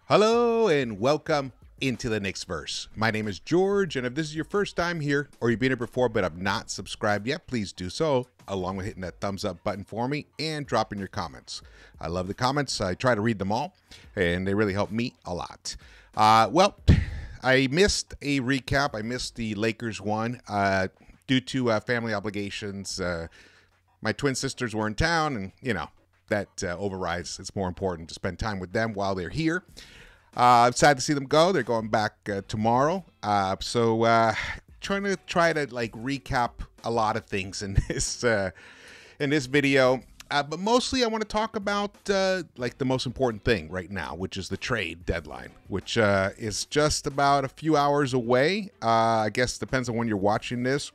Hello and welcome into the Knicks-Verse. My name is George, and if this is your first time here or you've been here before but have not subscribed yet, please do so, along with hitting that thumbs up button for me and dropping your comments. I love the comments. I try to read them all, and they really help me a lot. Well, I missed a recap. I missed the Lakers one due to family obligations. My twin sisters were in town, and, you know, that overrides. It's more important to spend time with them while they're here. I'm sad to see them go. They're going back tomorrow. So trying to recap a lot of things in this video. But mostly I want to talk about like the most important thing right now, which is the trade deadline, which is just about a few hours away. I guess depends on when you're watching this.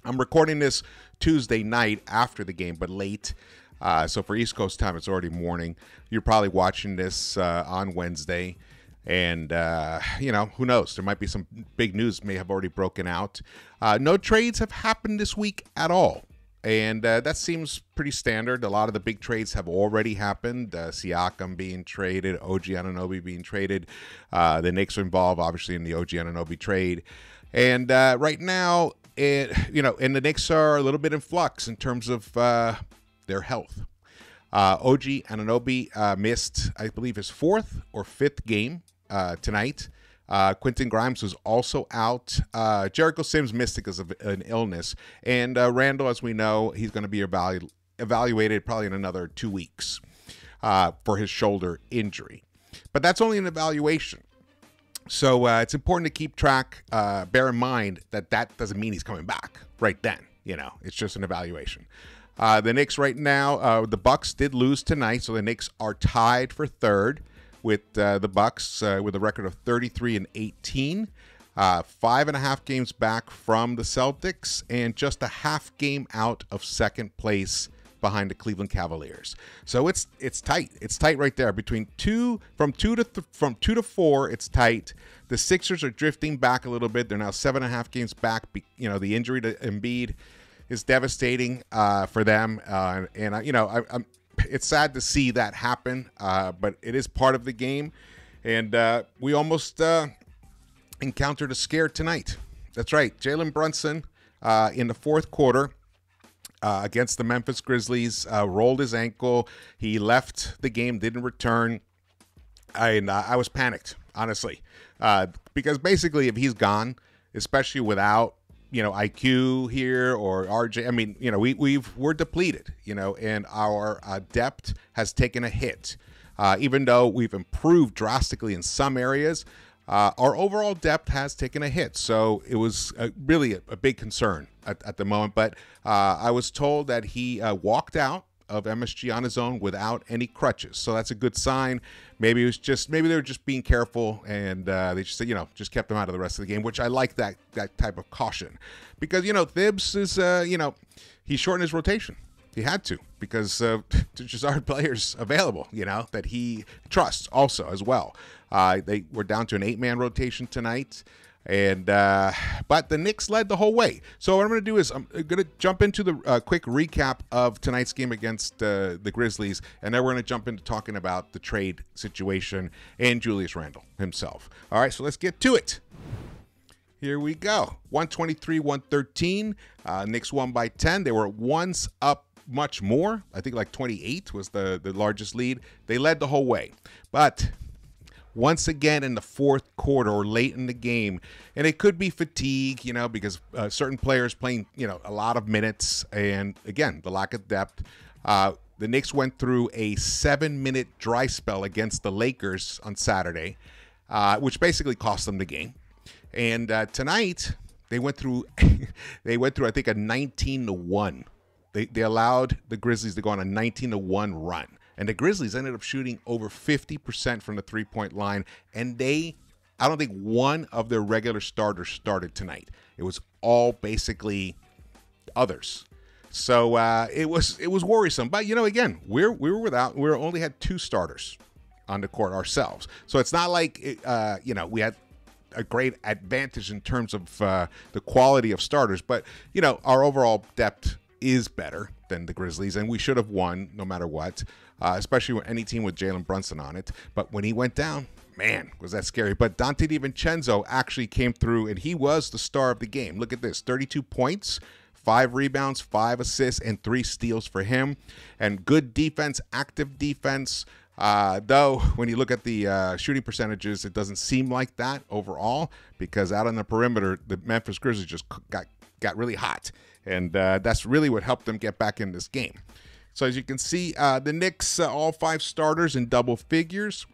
I'm recording this Tuesday night after the game, but late. So for East Coast time, it's already morning. You're probably watching this on Wednesday. And, you know, who knows? There might be some big news may have already broken out. No trades have happened this week at all. And that seems pretty standard. A lot of the big trades have already happened. Siakam being traded, OG Anunoby being traded. The Knicks are involved, obviously, in the OG Anunoby trade. And right now, you know, and the Knicks are a little bit in flux in terms of their health. OG Anunoby missed, I believe, his fourth or fifth game tonight. Quentin Grimes was also out. Jericho Sims missed because of an illness. And Randall, as we know, he's going to be evaluated probably in another 2 weeks for his shoulder injury. But that's only an evaluation. So it's important to keep track. Bear in mind that that doesn't mean he's coming back right then. You know, it's just an evaluation. The Knicks right now, the Bucks did lose tonight, so the Knicks are tied for third with the Bucks with a record of 33-18, 5.5 games back from the Celtics, and just a half game out of second place behind the Cleveland Cavaliers. So it's tight. It's tight right there between from two to four. It's tight. The Sixers are drifting back a little bit. They're now 7.5 games back. You know, the injury to Embiid is devastating for them, and you know, it's sad to see that happen, but it is part of the game, and we almost encountered a scare tonight. That's right, Jalen Brunson in the fourth quarter against the Memphis Grizzlies rolled his ankle. He left the game, didn't return, and I was panicked, honestly, because basically if he's gone, especially without, you know, IQ here or RJ. I mean, you know, we're depleted, you know, and our depth has taken a hit. Even though we've improved drastically in some areas, our overall depth has taken a hit. So it was really a big concern at the moment. But I was told that he walked out of MSG on his own without any crutches. So that's a good sign. Maybe it was just, maybe they were just being careful, and they just, you know, just kept him out of the rest of the game, which I like that type of caution, because, you know, Thibs is, you know, he shortened his rotation. He had to, because there's just aren't players available, you know, that he trusts also as well. They were down to an 8-man rotation tonight. And but the Knicks led the whole way. So what I'm going to do is I'm going to jump into the quick recap of tonight's game against the Grizzlies, and then we're going to jump into talking about the trade situation and Julius Randle himself. All right, so let's get to it. Here we go. 123-113. Knicks won by 10. They were once up much more. I think like 28 was the largest lead. They led the whole way. But once again in the fourth quarter or late in the game, and it could be fatigue, you know, because certain players playing, you know, a lot of minutes, and again, the lack of depth. The Knicks went through a 7-minute dry spell against the Lakers on Saturday, which basically cost them the game. And tonight they went through I think a 19-1. They allowed the Grizzlies to go on a 19-1 run. And the Grizzlies ended up shooting over 50% from the three-point line. And I don't think one of their regular starters started tonight. It was all basically others. So it was worrisome. But, you know, again, we only had 2 starters on the court ourselves. So it's not like, you know, we had a great advantage in terms of the quality of starters. But, you know, our overall depth is better than the Grizzlies, and we should have won no matter what. Especially with any team with Jalen Brunson on it. But when he went down, man, was that scary. But Dante DiVincenzo actually came through, and he was the star of the game. Look at this, 32 points, 5 rebounds, 5 assists, and 3 steals for him. And good defense, active defense. Though, when you look at the shooting percentages, it doesn't seem like that overall, because out on the perimeter, the Memphis Grizzlies just got really hot. And that's really what helped them get back in this game. So as you can see, the Knicks, all 5 starters in double figures.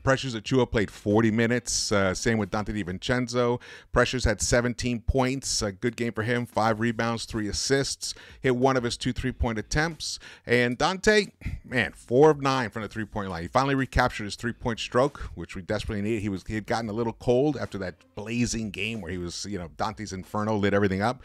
Precious Achiuwa played 40 minutes. Same with Dante DiVincenzo. Precious had 17 points. A good game for him. 5 rebounds, 3 assists. Hit one of his 2 3-point attempts. And Dante, man, 4 of 9 from the 3-point line. He finally recaptured his 3-point stroke, which we desperately needed. He had gotten a little cold after that blazing game where he was, Dante's Inferno lit everything up.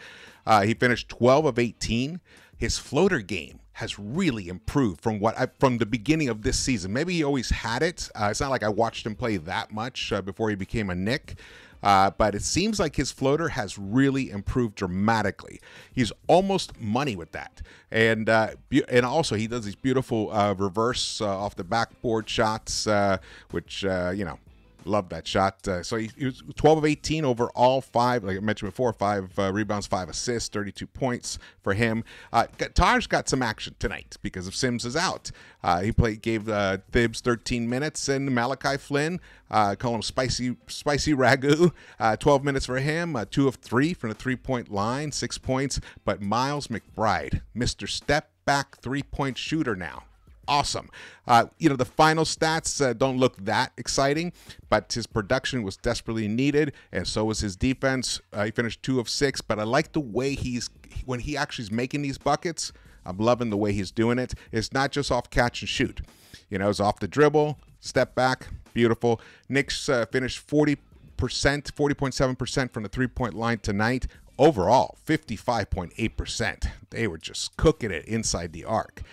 He finished 12 of 18. His floater game has really improved from the beginning of this season. Maybe he always had it. It's not like I watched him play that much before he became a Knick. But it seems like his floater has really improved dramatically. He's almost money with that. And also he does these beautiful reverse off the backboard shots, which, love that shot. So he was 12 of 18 overall, 5, like I mentioned before, 5 rebounds, 5 assists, 32 points for him. Taj got some action tonight because of Sims is out. He gave Thibs 13 minutes, and Malachi Flynn, call him Spicy Ragu, 12 minutes for him, 2 of 3 from the 3-point line, 6 points. But Miles McBride, Mr. Step Back 3-point shooter now. Awesome. The final stats don't look that exciting, but his production was desperately needed, and so was his defense. He finished 2 of 6, but I like the way when he actually is making these buckets. I'm loving the way he's doing it. It's not just off catch and shoot. It's off the dribble, step back, beautiful. Knicks finished 40.7% from the 3-point line tonight. Overall, 55.8%. They were just cooking it inside the arc.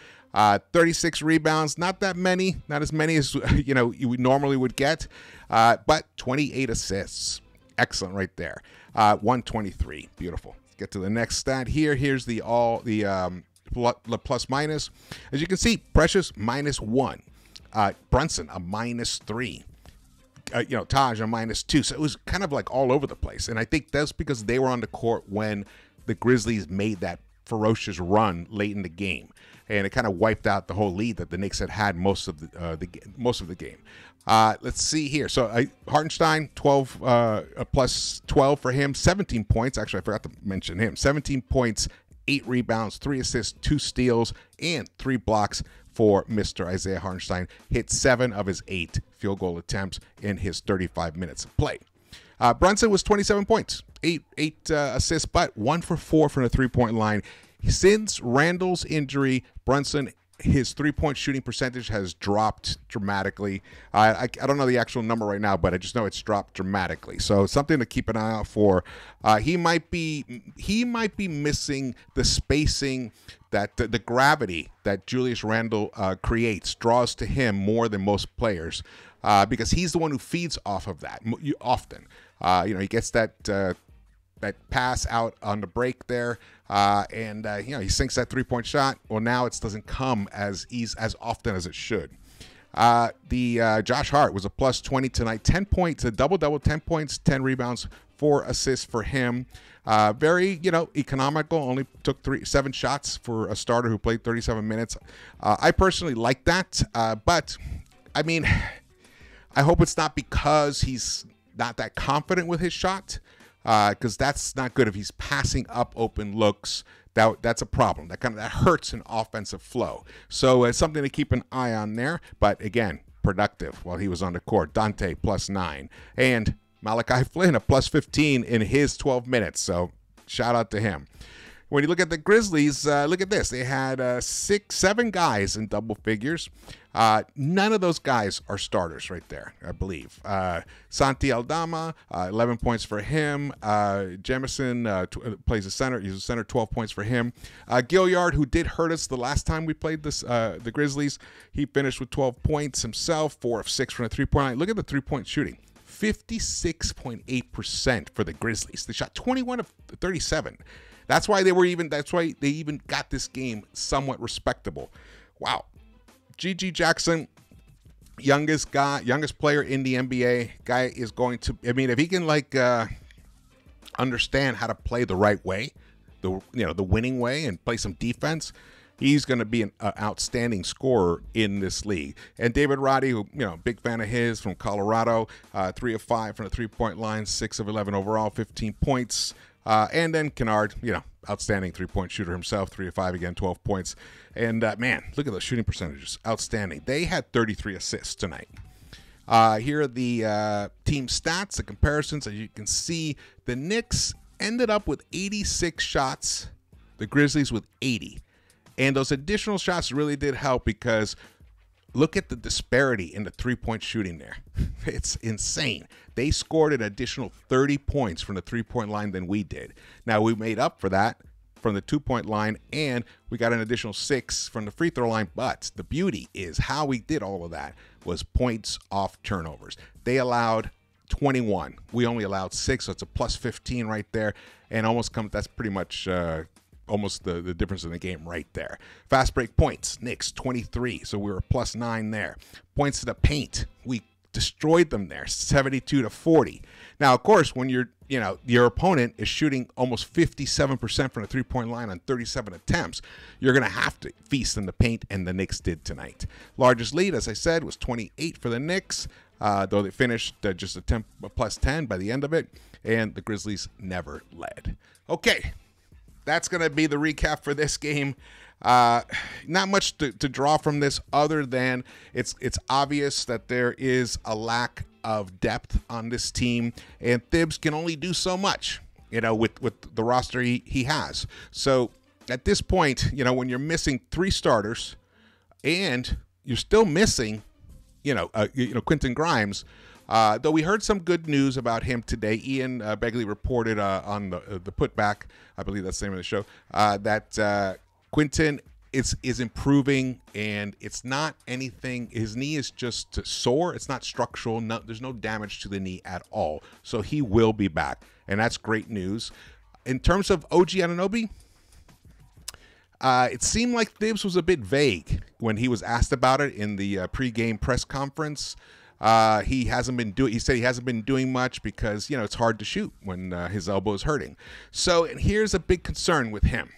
36 rebounds, not that many, not as many as you normally would get, but 28 assists. Excellent right there. 123, beautiful. Let's get to the next stat here. Here's the plus minus. As you can see, Precious -1, Brunson a -3. Taj a -2. So it was kind of like all over the place. And I think that's because they were on the court when the Grizzlies made that ferocious run late in the game, and it kind of wiped out the whole lead that the Knicks had most of the game. Let's see here. So Hartenstein, 12 plus 12 for him, 17 points. Actually, I forgot to mention him. 17 points, 8 rebounds, 3 assists, 2 steals, and 3 blocks for Mr. Isaiah Hartenstein. Hit 7 of his 8 field goal attempts in his 35 minutes of play. Brunson was 27 points, 8 assists, but 1 for 4 from the 3-point line. Since Randall's injury, Brunson, his 3-point shooting percentage has dropped dramatically. I don't know the actual number right now, but I just know it's dropped dramatically. So something to keep an eye out for. He might be missing the spacing that the gravity that Julius Randle creates, draws to him more than most players, because he's the one who feeds off of that often. He gets that pass out on the break there, and he sinks that 3-point shot. Well, now it doesn't come as often as it should. Josh Hart was a plus 20 tonight, 10 points, a double-double, 10 points, 10 rebounds, 4 assists for him. Very, economical, only took 7 shots for a starter who played 37 minutes. I personally like that, but, I mean, I hope it's not because he's not that confident with his shot, because that's not good. If he's passing up open looks, that's a problem. That hurts an offensive flow. So it's something to keep an eye on there. But again, productive while he was on the court. Dante plus 9, and Malachi Flynn a plus 15 in his 12 minutes. So shout out to him. When you look at the Grizzlies, look at this. They had 7 guys in double figures. None of those guys are starters right there, I believe. Santi Aldama, 11 points for him. Jemison plays a center. He's a center, 12 points for him. Gilliard, who did hurt us the last time we played the Grizzlies, he finished with 12 points himself, 4 of 6 from the 3-point line. Look at the 3-point shooting. 56.8% for the Grizzlies. They shot 21 of 37. That's why they even got this game somewhat respectable. Wow. G.G. Jackson, youngest player in the NBA. Guy is going to, I mean, if he can understand how to play the right way, the winning way, and play some defense, he's going to be an outstanding scorer in this league. And David Roddy, who, big fan of his, from Colorado, 3 of 5 from the three-point line, 6 of 11 overall, 15 points. And then Kennard, outstanding three-point shooter himself, 3 of 5 again, 12 points. And man, look at those shooting percentages, outstanding. They had 33 assists tonight. Here are the team stats, the comparisons. As you can see, the Knicks ended up with 86 shots, the Grizzlies with 80. And those additional shots really did help, because look at the disparity in the three-point shooting there. It's insane. They scored an additional 30 points from the three-point line than we did. Now, we made up for that from the two-point line, and we got an additional 6 from the free throw line. But the beauty is how we did all of that was points off turnovers. They allowed 21. We only allowed 6, so it's a plus 15 right there. And that's pretty much almost the difference in the game right there. Fast break points, Knicks 23, so we were plus 9 there. Points to the paint, we destroyed them there, 72-40. Now, of course, when your opponent is shooting almost 57% from the three-point line on 37 attempts, you're going to have to feast in the paint, and the Knicks did tonight. Largest lead, as I said, was 28 for the Knicks, though they finished just a plus 10 by the end of it, and the Grizzlies never led. Okay, that's going to be the recap for this game. Not much to draw from this, other than it's obvious that there is a lack of depth on this team, and Thibs can only do so much, with the roster he has. So at this point, when you're missing 3 starters and you're still missing, Quentin Grimes, though we heard some good news about him today. Ian Begley reported on the putback, I believe that's the name of the show, that Quentin is improving, and it's not anything. His knee is just sore. It's not structural. There's no damage to the knee at all. So he will be back, and that's great news. In terms of OG Anunoby, it seemed like Thibs was a bit vague when he was asked about it in the pregame press conference. He said he hasn't been doing much because, it's hard to shoot when his elbow is hurting. So, and here's a big concern with him.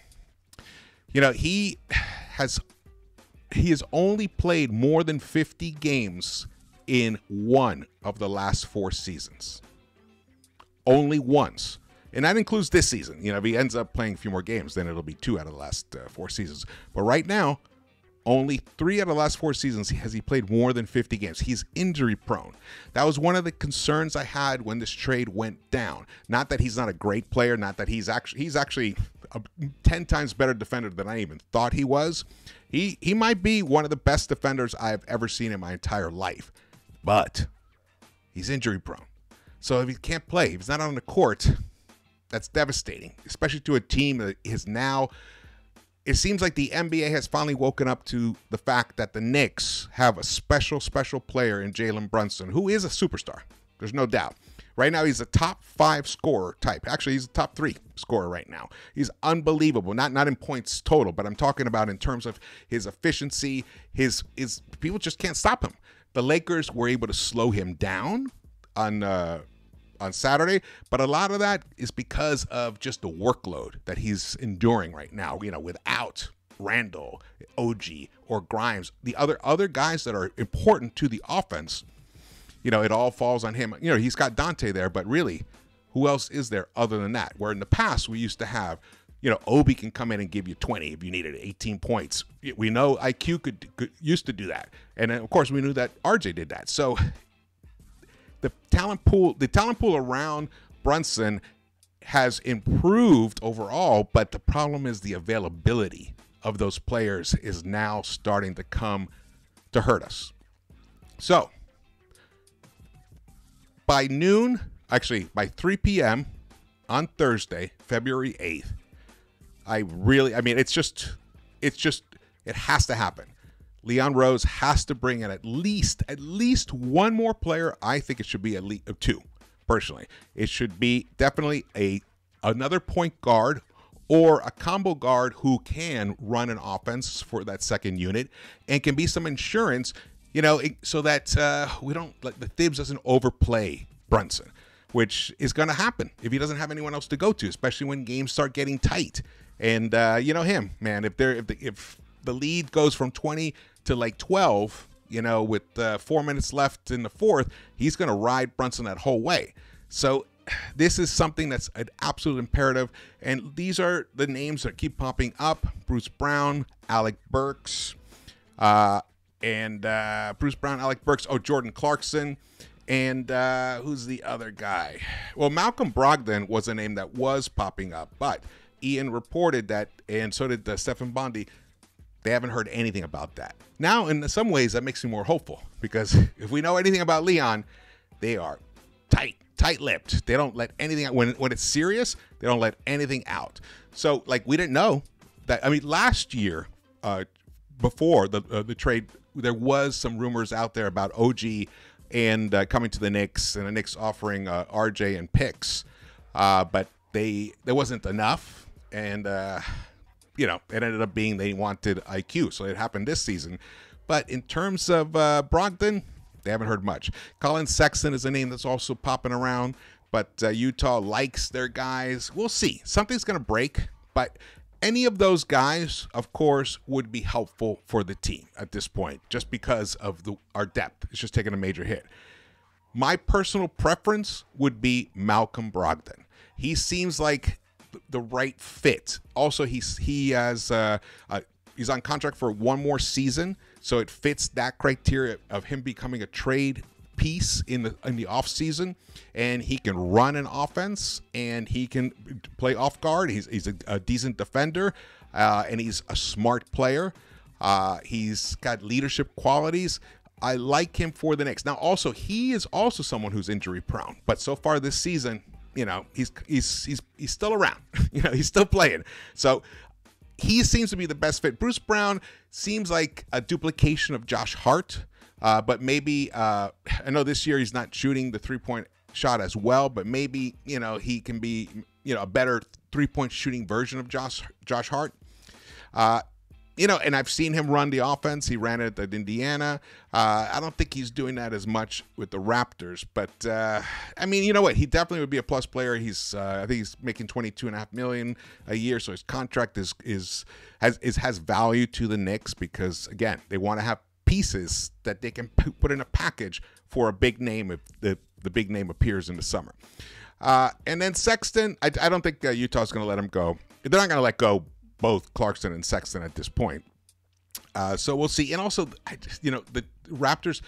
He has only played more than 50 games in one of the last 4 seasons. Only once. And that includes this season. If he ends up playing a few more games, then it'll be 2 out of the last 4 seasons. But right now, only 3 out of the last 4 seasons has he played more than 50 games. He's injury prone. That was one of the concerns I had when this trade went down. Not that he's not a great player, not that he's actually a 10 times better defender than I even thought he was. He might be one of the best defenders I've ever seen in my entire life. But he's injury prone. So if he can't play, if he's not on the court, that's devastating, especially to a team that is now. It seems like the NBA has finally woken up to the fact that the Knicks have a special player in Jalen Brunson, who is a superstar. There's no doubt. Right now, he's a top 5 scorer type. Actually, he's a top 3 scorer right now. He's unbelievable. Not in points total, but I'm talking about in terms of his efficiency. His people just can't stop him. The Lakers were able to slow him down on Saturday, but a lot of that is because of just the workload that he's enduring right now, without Randall, OG, or Grimes, the other guys that are important to the offense. It all falls on him. He's got Dante there, but really, who else is there other than that? Where in the past, we used to have, Obi can come in and give you 20 if you needed 18 points. We know IQ used to do that. And of course, we knew that RJ did that. So the talent pool around Brunson has improved overall, but the problem is the availability of those players is now starting to come to hurt us. So by noon, actually by 3 p.m. on Thursday, February 8th, it has to happen. Leon Rose has to bring in at least one more player. I think it should be at least 2, personally. It should be definitely another point guard or a combo guard who can run an offense for that second unit and can be some insurance so that we don't like the Thibs doesn't overplay Brunson, which is going to happen if he doesn't have anyone else to go to, especially when games start getting tight. And him, man, if the lead goes from 20 to like 12, with 4 minutes left in the fourth, he's going to ride Brunson that whole way. So this is something that's an absolute imperative. And these are the names that keep popping up: Bruce Brown, Alec Burks, Jordan Clarkson. And who's the other guy? Well, Malcolm Brogdon was a name that was popping up, but Ian reported that, and so did Stephen Bondi. They haven't heard anything about that. Now, in some ways, that makes me more hopeful, because if we know anything about Leon, they are tight-lipped. They don't let anything out. When it's serious, they don't let anything out. So, like, we didn't know that. I mean, last year, before the trade, there was some rumors out there about OG and coming to the Knicks, and the Knicks offering RJ and picks, but there wasn't enough, and it ended up being they wanted IQ, so it happened this season. But in terms of Brogdon, they haven't heard much. Colin Sexton is a name that's also popping around, but Utah likes their guys. We'll see. Something's going to break, but any of those guys, of course, would be helpful for the team at this point, just because of our depth. It's just taking a major hit. My personal preference would be Malcolm Brogdon. He seems like the right fit. Also, he's on contract for one more season, so it fits that criteria of him becoming a trade piece in the off season, and he can run an offense and he can play off guard. He's a decent defender, and he's a smart player. He's got leadership qualities. I like him for the Knicks. Now, also, he is also someone who's injury prone, but so far this season, he's still around. He's still playing. So he seems to be the best fit. Bruce Brown seems like a duplication of Josh Hart. But maybe, I know this year he's not shooting the three-point shot as well, but maybe, he can be, a better three-point shooting version of Josh Hart. And I've seen him run the offense. He ran it at Indiana. I don't think he's doing that as much with the Raptors, but you know what? He definitely would be a plus player. I think he's making $22.5 million a year, so his contract has value to the Knicks, because again, they want to have pieces that they can put in a package for a big name if the big name appears in the summer. And then Sexton, I don't think Utah's going to let him go. They're not going to let go both Clarkson and Sexton at this point. So we'll see. And also, the Raptors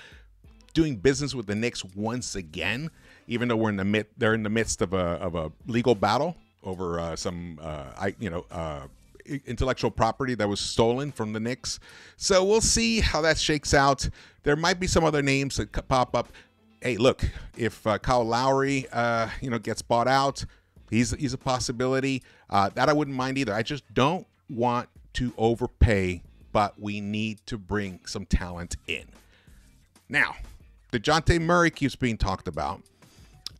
doing business with the Knicks once again, even though they're in the midst of a legal battle over some intellectual property that was stolen from the Knicks. So we'll see how that shakes out. There might be some other names that pop up. Hey, look, if Kyle Lowry, gets bought out, he's a possibility. That I wouldn't mind either. I just don't want to overpay, but we need to bring some talent in. Now, DeJounte Murray keeps being talked about.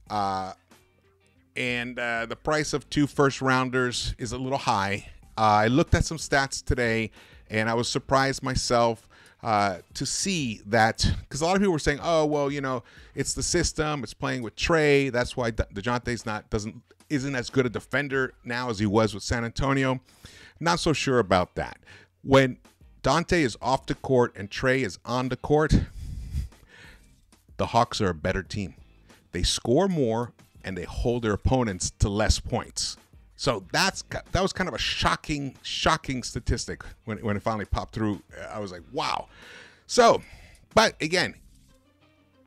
And the price of 2 first-rounders is a little high. I looked at some stats today, and I was surprised myself to see that, because a lot of people were saying, oh, well, it's the system, it's playing with Trey. That's why DeJounte's isn't as good a defender now as he was with San Antonio. Not so sure about that. When Dante is off the court and Trey is on the court, the Hawks are a better team. They score more and they hold their opponents to less points. So that was kind of a shocking statistic when it finally popped through. I was like, wow. So, but again,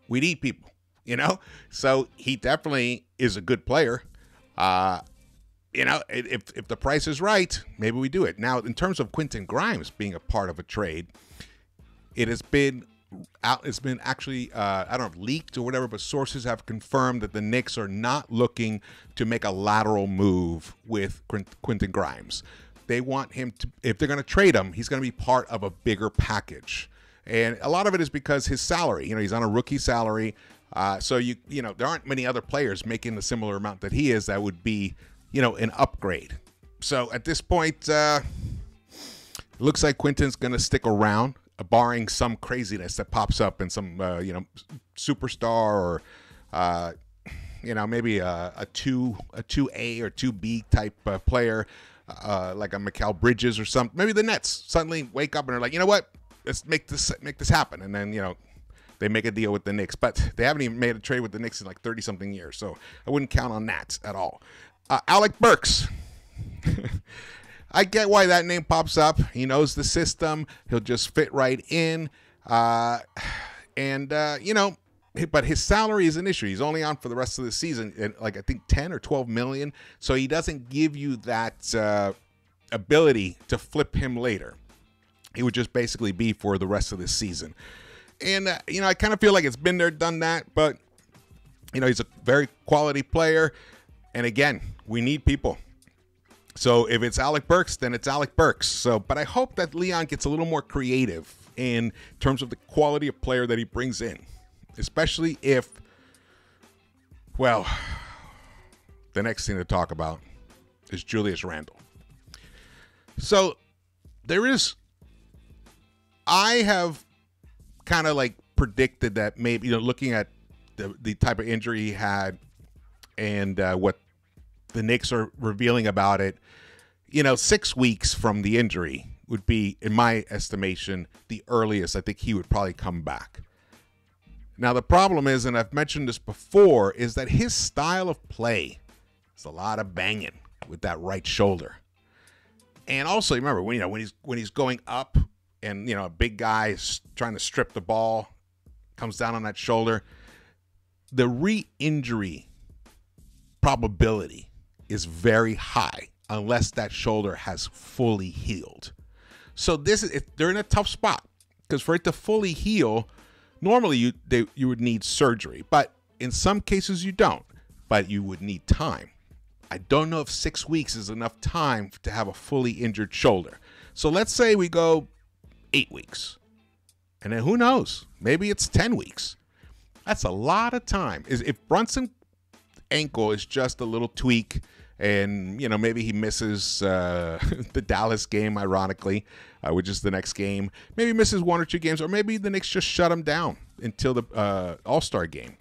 we need people, So he definitely is a good player. If the price is right, maybe we do it. Now, in terms of Quentin Grimes being a part of a trade, it has been out. It's been actually, I don't know, leaked or whatever, but sources have confirmed that the Knicks are not looking to make a lateral move with Quentin Grimes. They want him to, if they're going to trade him, he's going to be part of a bigger package. And a lot of it is because his salary, he's on a rookie salary. So there aren't many other players making the similar amount that he is that would be, an upgrade. So at this point, it looks like Quentin's going to stick around. barring some craziness that pops up in some, superstar or, maybe a 2A or 2B type player, like a Mikal Bridges or something. Maybe the Nets suddenly wake up and are like, you know what? Let's make this happen. And then, they make a deal with the Knicks. But they haven't even made a trade with the Knicks in like 30-something years. So I wouldn't count on that at all. Alec Burks. I get why that name pops up. He knows the system. He'll just fit right in. But his salary is an issue. He's only on for the rest of the season, and I think 10 or 12 million. So he doesn't give you that ability to flip him later. He would just basically be for the rest of the season. And, I kind of feel like it's been there, done that. But, he's a very quality player. And again, we need people. So if it's Alec Burks, then it's Alec Burks. But I hope that Leon gets a little more creative in terms of the quality of player that he brings in. Especially if, the next thing to talk about is Julius Randle. So I have kind of predicted that maybe, looking at the type of injury he had and what the Knicks are revealing about it, 6 weeks from the injury would be, in my estimation, the earliest I think he would probably come back. Now, the problem is, and I've mentioned this before, is that his style of play is a lot of banging with that right shoulder. And also, remember, when he's going up and, a big guy is trying to strip the ball, comes down on that shoulder, the re-injury probability is very high unless that shoulder has fully healed. So they're in a tough spot because for it to fully heal, normally you would need surgery, but in some cases you don't, but you would need time. I don't know if 6 weeks is enough time to have a fully injured shoulder. So let's say we go 8 weeks, and then who knows? Maybe it's 10 weeks. That's a lot of time. If Brunson's ankle is just a little tweak, and maybe he misses the Dallas game, ironically, which is the next game. Maybe he misses 1 or 2 games, or maybe the Knicks just shut him down until the All-Star game,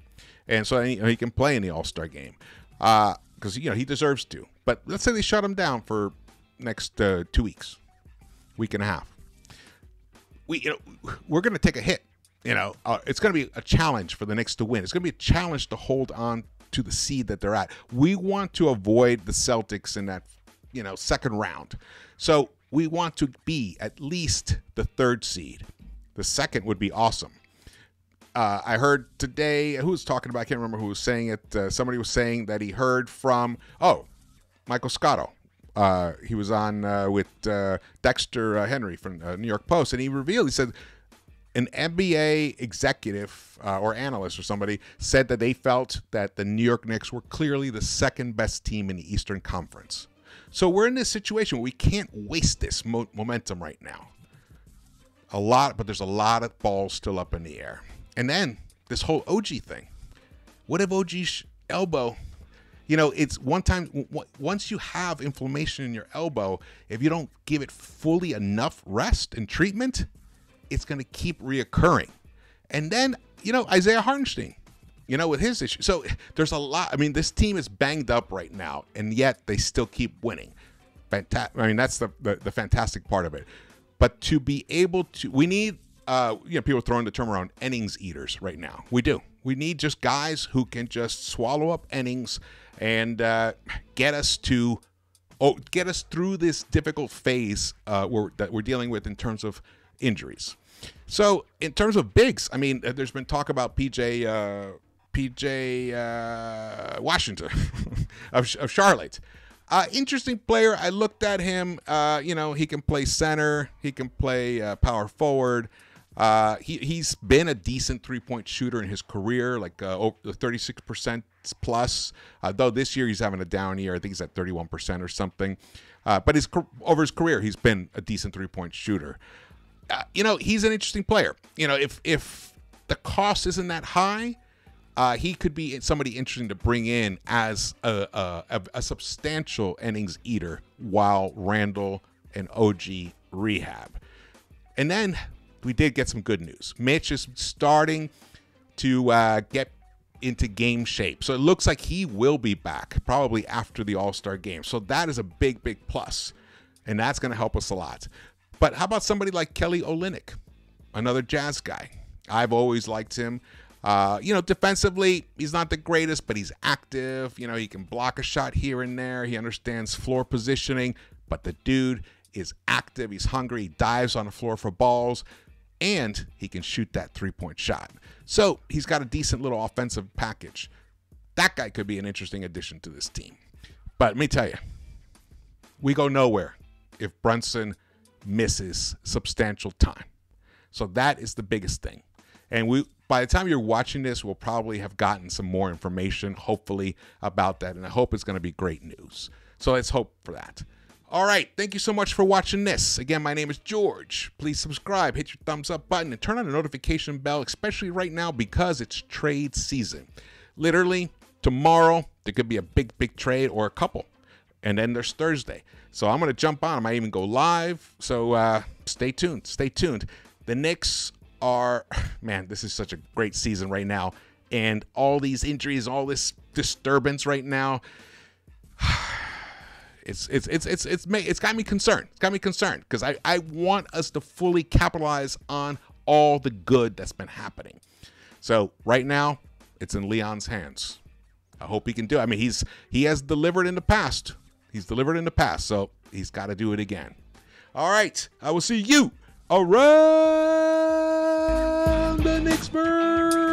and so he can play in the All-Star game because he deserves to. But let's say they shut him down for next 2 weeks, week and a half. We're going to take a hit. It's going to be a challenge for the Knicks to win. It's going to be a challenge to hold on to the seed that they're at. We want to avoid the Celtics in that, second round. So we want to be at least the 3rd seed. The 2nd would be awesome. I heard today, who was talking about, I can't remember who was saying it. Somebody was saying that he heard from, Michael Scotto. He was on with Dexter Henry from New York Post, and he said, an NBA executive or analyst or somebody said that they felt that the New York Knicks were clearly the 2nd best team in the Eastern Conference. So we're in this situation where we can't waste this momentum right now. But there's a lot of balls still up in the air. And then this whole OG thing. What if OG's elbow, it's one time, once you have inflammation in your elbow, if you don't give it fully enough rest and treatment, it's going to keep reoccurring. And then, Isaiah Hartenstein, with his issue. So there's a lot. I mean, this team is banged up right now, and yet they still keep winning. That's the fantastic part of it. But to be able to, we need, people throwing the term around innings eaters right now. We do. We need just guys who can just swallow up innings and get us through this difficult phase that we're dealing with in terms of injuries. So in terms of bigs, there's been talk about PJ Washington of Charlotte. Interesting player. I looked at him. He can play center. He can play power forward. He's been a decent 3-point shooter in his career, over 36% plus. Though this year he's having a down year. I think he's at 31% or something. But over his career, he's been a decent 3-point shooter. He's an interesting player. If the cost isn't that high, he could be somebody interesting to bring in as a substantial innings eater while Randle and OG rehab. And then we did get some good news. Mitch is starting to get into game shape. So it looks like he will be back probably after the All-Star game. So that is a big, big plus. And that's going to help us a lot. But how about somebody like Kelly Olynyk, another Jazz guy? I've always liked him. Defensively, he's not the greatest, but he's active. He can block a shot here and there. He understands floor positioning, but the dude is active. He's hungry. He dives on the floor for balls, and he can shoot that three-point shot. So he's got a decent little offensive package. That guy could be an interesting addition to this team. But let me tell you, we go nowhere if Brunson misses substantial time. So that is the biggest thing. And by the time you're watching this, we'll probably have gotten some more information, hopefully, about that. And I hope it's going to be great news. So let's hope for that. All right. Thank you so much for watching this. Again, my name is George. Please subscribe, hit your thumbs up button, and turn on the notification bell, especially right now because it's trade season. Literally, tomorrow, there could be a big, big trade or a couple. And then there's Thursday. So I'm going to jump on. I might even go live. So stay tuned. Stay tuned. The Knicks are, man, this is such a great season right now. And all these injuries, all this disturbance right now, it's got me concerned. It's got me concerned because I want us to fully capitalize on all the good that's been happening. So right now, it's in Leon's hands. I hope he can do it. I mean, he has delivered in the past. He's delivered in the past, so he's got to do it again. All right, I will see you around the Knicks-Verse.